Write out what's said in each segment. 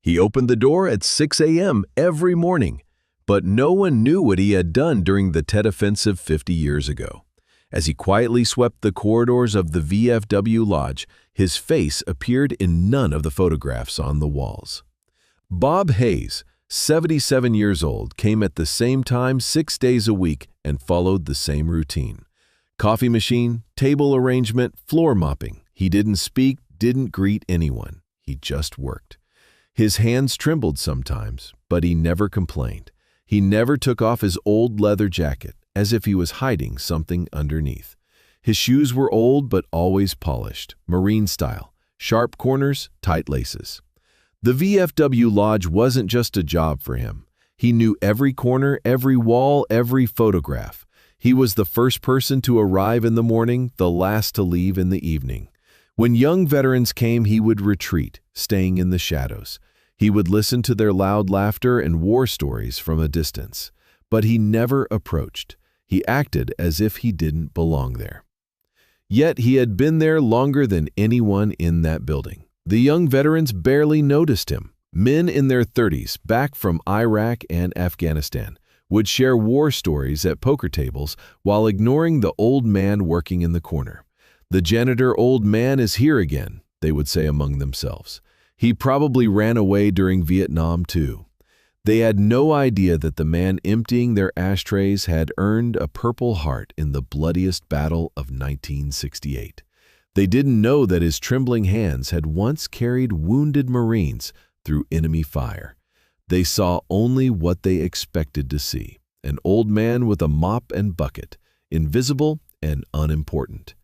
He opened the door at 6 a.m. every morning, but no one knew what he had done during the Tet Offensive 50 years ago. As he quietly swept the corridors of the VFW lodge, his face appeared in none of the photographs on the walls. Bob Hayes, 77 years old, came at the same time 6 days a week and followed the same routine. Coffee machine, table arrangement, floor mopping. He didn't speak, didn't greet anyone. He just worked. His hands trembled sometimes, but he never complained. He never took off his old leather jacket, as if he was hiding something underneath. His shoes were old but always polished, Marine style, sharp corners, tight laces. The VFW Lodge wasn't just a job for him. He knew every corner, every wall, every photograph. He was the first person to arrive in the morning, the last to leave in the evening. When young veterans came, he would retreat, staying in the shadows. He would listen to their loud laughter and war stories from a distance. But he never approached. He acted as if he didn't belong there. Yet he had been there longer than anyone in that building. The young veterans barely noticed him. Men in their 30s, back from Iraq and Afghanistan, would share war stories at poker tables while ignoring the old man working in the corner. "The janitor old man is here again," they would say among themselves. He probably ran away during Vietnam too. They had no idea that the man emptying their ashtrays had earned a Purple Heart in the bloodiest battle of 1968. They didn't know that his trembling hands had once carried wounded Marines through enemy fire. They saw only what they expected to see, an old man with a mop and bucket, invisible and unimportant.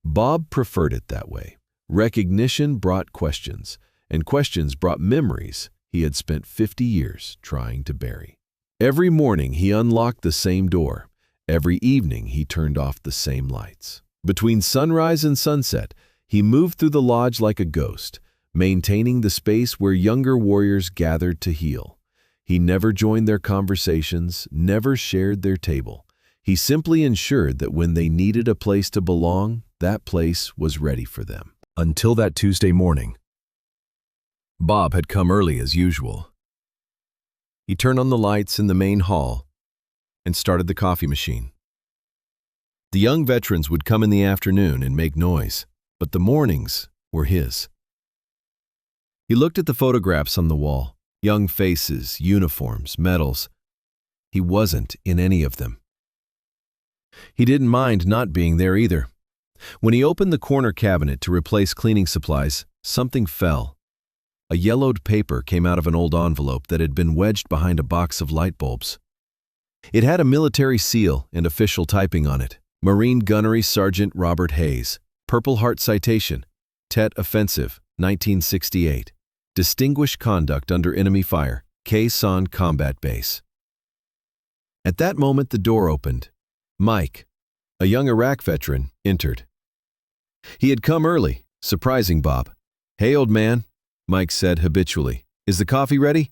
Bob preferred it that way. Recognition brought questions, and questions brought memories he had spent 50 years trying to bury. Every morning he unlocked the same door. Every evening he turned off the same lights. Between sunrise and sunset, he moved through the lodge like a ghost, maintaining the space where younger warriors gathered to heal. He never joined their conversations, never shared their table. He simply ensured that when they needed a place to belong, that place was ready for them. Until that Tuesday morning. Bob had come early as usual. He turned on the lights in the main hall and started the coffee machine. The young veterans would come in the afternoon and make noise, but the mornings were his. He looked at the photographs on the wall, young faces, uniforms, medals. He wasn't in any of them. He didn't mind not being there either. When he opened the corner cabinet to replace cleaning supplies, something fell. A yellowed paper came out of an old envelope that had been wedged behind a box of light bulbs. It had a military seal and official typing on it. Marine Gunnery Sergeant Robert Hayes, Purple Heart Citation, Tet Offensive, 1968. Distinguished Conduct Under Enemy Fire, Khe Sanh Combat Base. At that moment the door opened. Mike, a young Iraq veteran, entered. He had come early, surprising Bob. "Hey, old man," Mike said habitually. "Is the coffee ready?"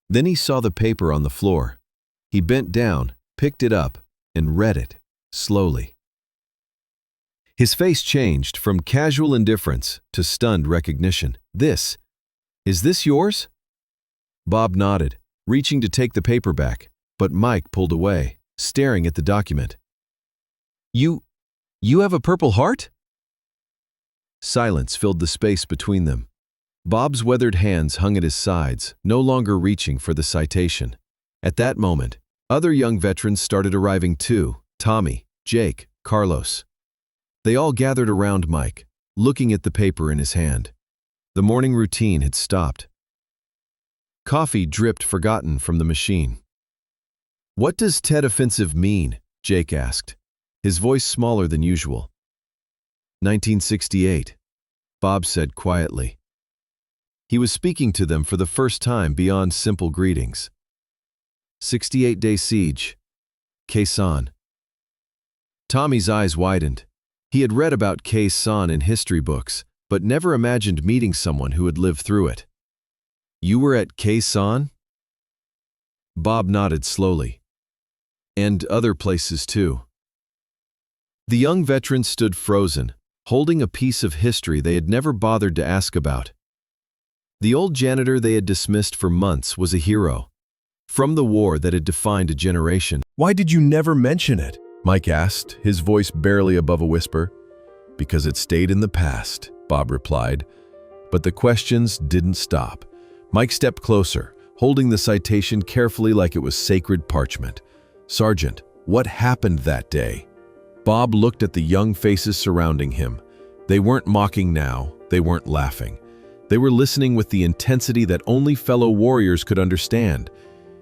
Then he saw the paper on the floor. He bent down, picked it up, and read it, slowly. His face changed from casual indifference to stunned recognition. Is this yours?" Bob nodded, reaching to take the paper back, but Mike pulled away, staring at the document. You have a Purple Heart?" Silence filled the space between them. Bob's weathered hands hung at his sides, no longer reaching for the citation. At that moment, other young veterans started arriving too. Tommy, Jake, Carlos. They all gathered around Mike, looking at the paper in his hand. The morning routine had stopped. Coffee dripped forgotten from the machine. "What does Tet Offensive mean?" Jake asked, his voice smaller than usual. 1968, Bob said quietly. He was speaking to them for the first time beyond simple greetings. 68-day siege, Khe Sanh. Tommy's eyes widened. He had read about Khe Sanh in history books, but never imagined meeting someone who had lived through it. "You were at Khe Sanh?" Bob nodded slowly. "And other places too." The young veterans stood frozen, holding a piece of history they had never bothered to ask about. The old janitor they had dismissed for months was a hero. From the war that had defined a generation. "Why did you never mention it?" Mike asked, his voice barely above a whisper. "Because it stayed in the past," Bob replied. But the questions didn't stop. Mike stepped closer, holding the citation carefully like it was sacred parchment. "Sergeant, what happened that day?" Bob looked at the young faces surrounding him. They weren't mocking now, they weren't laughing. They were listening with the intensity that only fellow warriors could understand.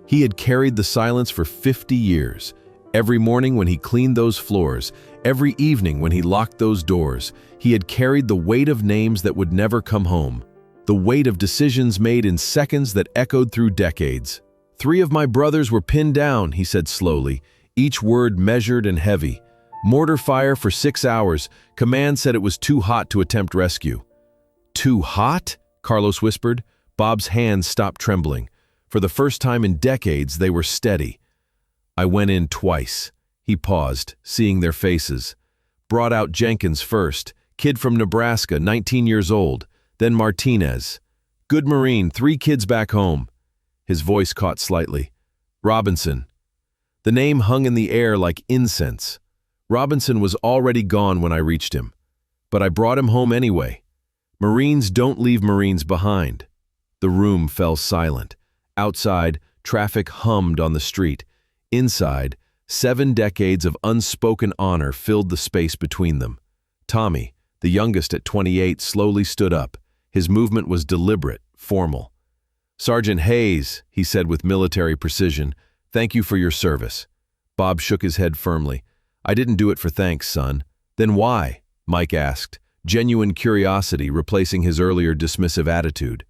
He had carried the silence for 50 years. Every morning when he cleaned those floors, every evening when he locked those doors, he had carried the weight of names that would never come home, the weight of decisions made in seconds that echoed through decades. "3 of my brothers were pinned down," he said slowly, each word measured and heavy. "Mortar fire for 6 hours. Command said it was too hot to attempt rescue." "Too hot?" Carlos whispered. Bob's hands stopped trembling. For the first time in decades, they were steady. "I went in twice." He paused, seeing their faces. "Brought out Jenkins first, kid from Nebraska, 19 years old. Then Martinez. Good Marine, 3 kids back home." His voice caught slightly. "Robinson." The name hung in the air like incense. Robinson was already gone when I reached him. But I brought him home anyway. Marines don't leave Marines behind. The room fell silent. Outside, traffic hummed on the street. Inside, 7 decades of unspoken honor filled the space between them. Tommy, the youngest at 28, slowly stood up. His movement was deliberate, formal. "Sergeant Hayes," he said with military precision, "thank you for your service." Bob shook his head firmly. "I didn't do it for thanks, son." "Then why?" Mike asked, genuine curiosity replacing his earlier dismissive attitude.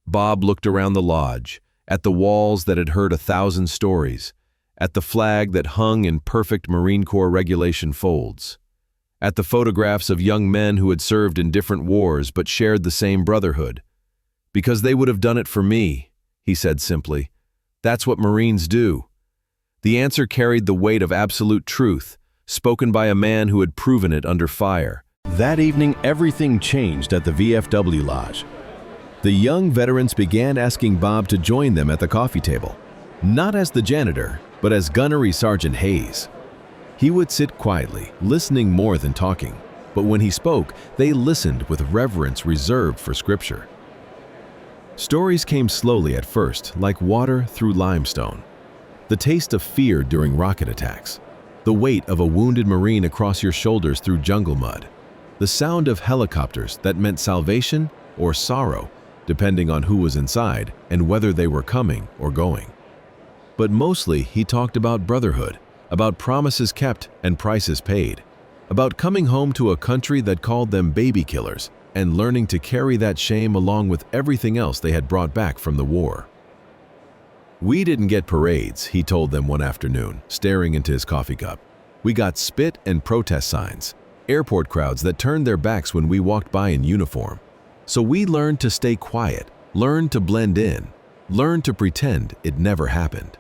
Bob looked around the lodge, at the walls that had heard 1,000 stories, at the flag that hung in perfect Marine Corps regulation folds, at the photographs of young men who had served in different wars but shared the same brotherhood. "Because they would have done it for me," he said simply. "That's what Marines do." The answer carried the weight of absolute truth, spoken by a man who had proven it under fire. That evening, everything changed at the VFW Lodge. The young veterans began asking Bob to join them at the coffee table, not as the janitor, but as Gunnery Sergeant Hayes. He would sit quietly, listening more than talking, but when he spoke, they listened with reverence reserved for scripture. Stories came slowly at first, like water through limestone. The taste of fear during rocket attacks, the weight of a wounded Marine across your shoulders through jungle mud, the sound of helicopters that meant salvation or sorrow, depending on who was inside and whether they were coming or going. But mostly he talked about brotherhood, about promises kept and prices paid, about coming home to a country that called them baby killers and learning to carry that shame along with everything else they had brought back from the war. "We didn't get parades," he told them one afternoon, staring into his coffee cup. "We got spit and protest signs, airport crowds that turned their backs when we walked by in uniform. So we learned to stay quiet, learned to blend in, learned to pretend it never happened."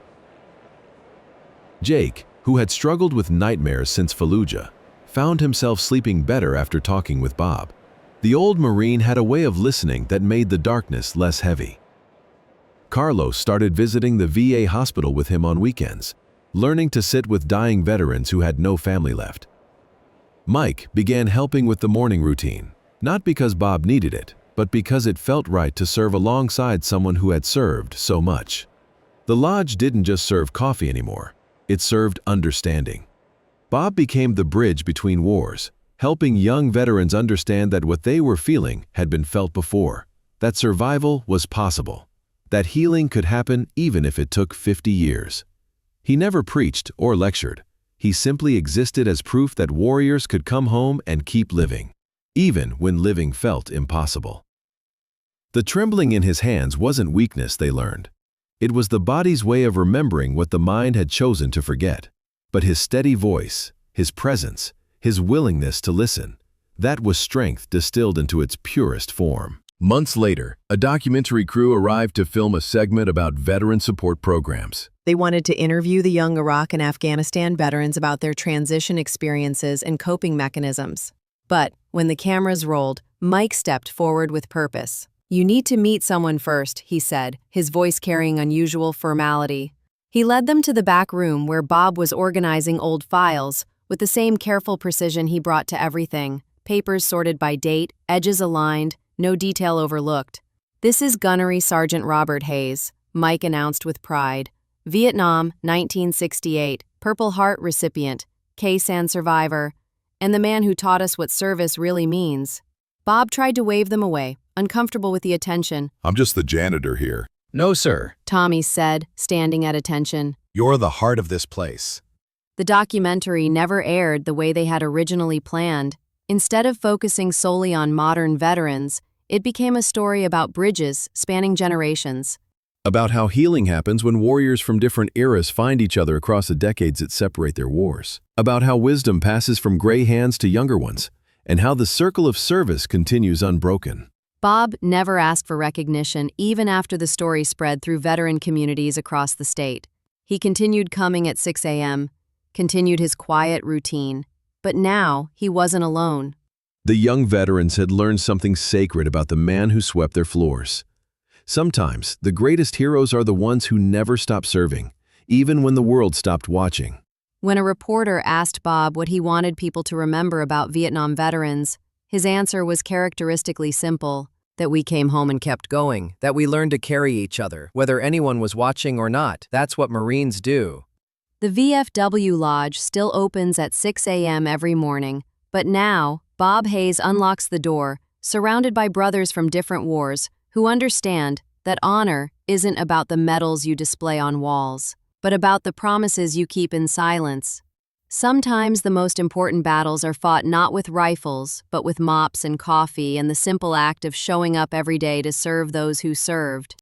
Jake, who had struggled with nightmares since Fallujah, found himself sleeping better after talking with Bob. The old Marine had a way of listening that made the darkness less heavy. Carlos started visiting the VA hospital with him on weekends, learning to sit with dying veterans who had no family left. Mike began helping with the morning routine, not because Bob needed it, but because it felt right to serve alongside someone who had served so much. The lodge didn't just serve coffee anymore, it served understanding. Bob became the bridge between wars, helping young veterans understand that what they were feeling had been felt before, that survival was possible, that healing could happen even if it took 50 years. He never preached or lectured. He simply existed as proof that warriors could come home and keep living, even when living felt impossible. The trembling in his hands wasn't weakness, they learned. It was the body's way of remembering what the mind had chosen to forget. But his steady voice, his presence, his willingness to listen, that was strength distilled into its purest form. Months later, a documentary crew arrived to film a segment about veteran support programs. They wanted to interview the young Iraq and Afghanistan veterans about their transition experiences and coping mechanisms. But when the cameras rolled, Mike stepped forward with purpose. "You need to meet someone first," he said, his voice carrying unusual formality. He led them to the back room where Bob was organizing old files, with the same careful precision he brought to everything, papers sorted by date, edges aligned, no detail overlooked. "This is Gunnery Sergeant Robert Hayes," Mike announced with pride. "Vietnam, 1968, Purple Heart recipient, Khe Sanh survivor, and the man who taught us what service really means." Bob tried to wave them away, uncomfortable with the attention. "I'm just the janitor here." "No, sir. Tommy said, standing at attention. You're the heart of this place." The documentary never aired the way they had originally planned. Instead of focusing solely on modern veterans, it became a story about bridges spanning generations. About how healing happens when warriors from different eras find each other across the decades that separate their wars. About how wisdom passes from gray hands to younger ones, and how the circle of service continues unbroken. Bob never asked for recognition even after the story spread through veteran communities across the state. He continued coming at 6 a.m., continued his quiet routine. But now, he wasn't alone. The young veterans had learned something sacred about the man who swept their floors. Sometimes, the greatest heroes are the ones who never stop serving, even when the world stopped watching. When a reporter asked Bob what he wanted people to remember about Vietnam veterans, his answer was characteristically simple: That we came home and kept going, that we learned to carry each other, whether anyone was watching or not. That's what Marines do. The VFW Lodge still opens at 6 a.m. every morning, but now, Bob Hayes unlocks the door, surrounded by brothers from different wars, who understand that honor isn't about the medals you display on walls, but about the promises you keep in silence. Sometimes the most important battles are fought not with rifles, but with mops and coffee and the simple act of showing up every day to serve those who served.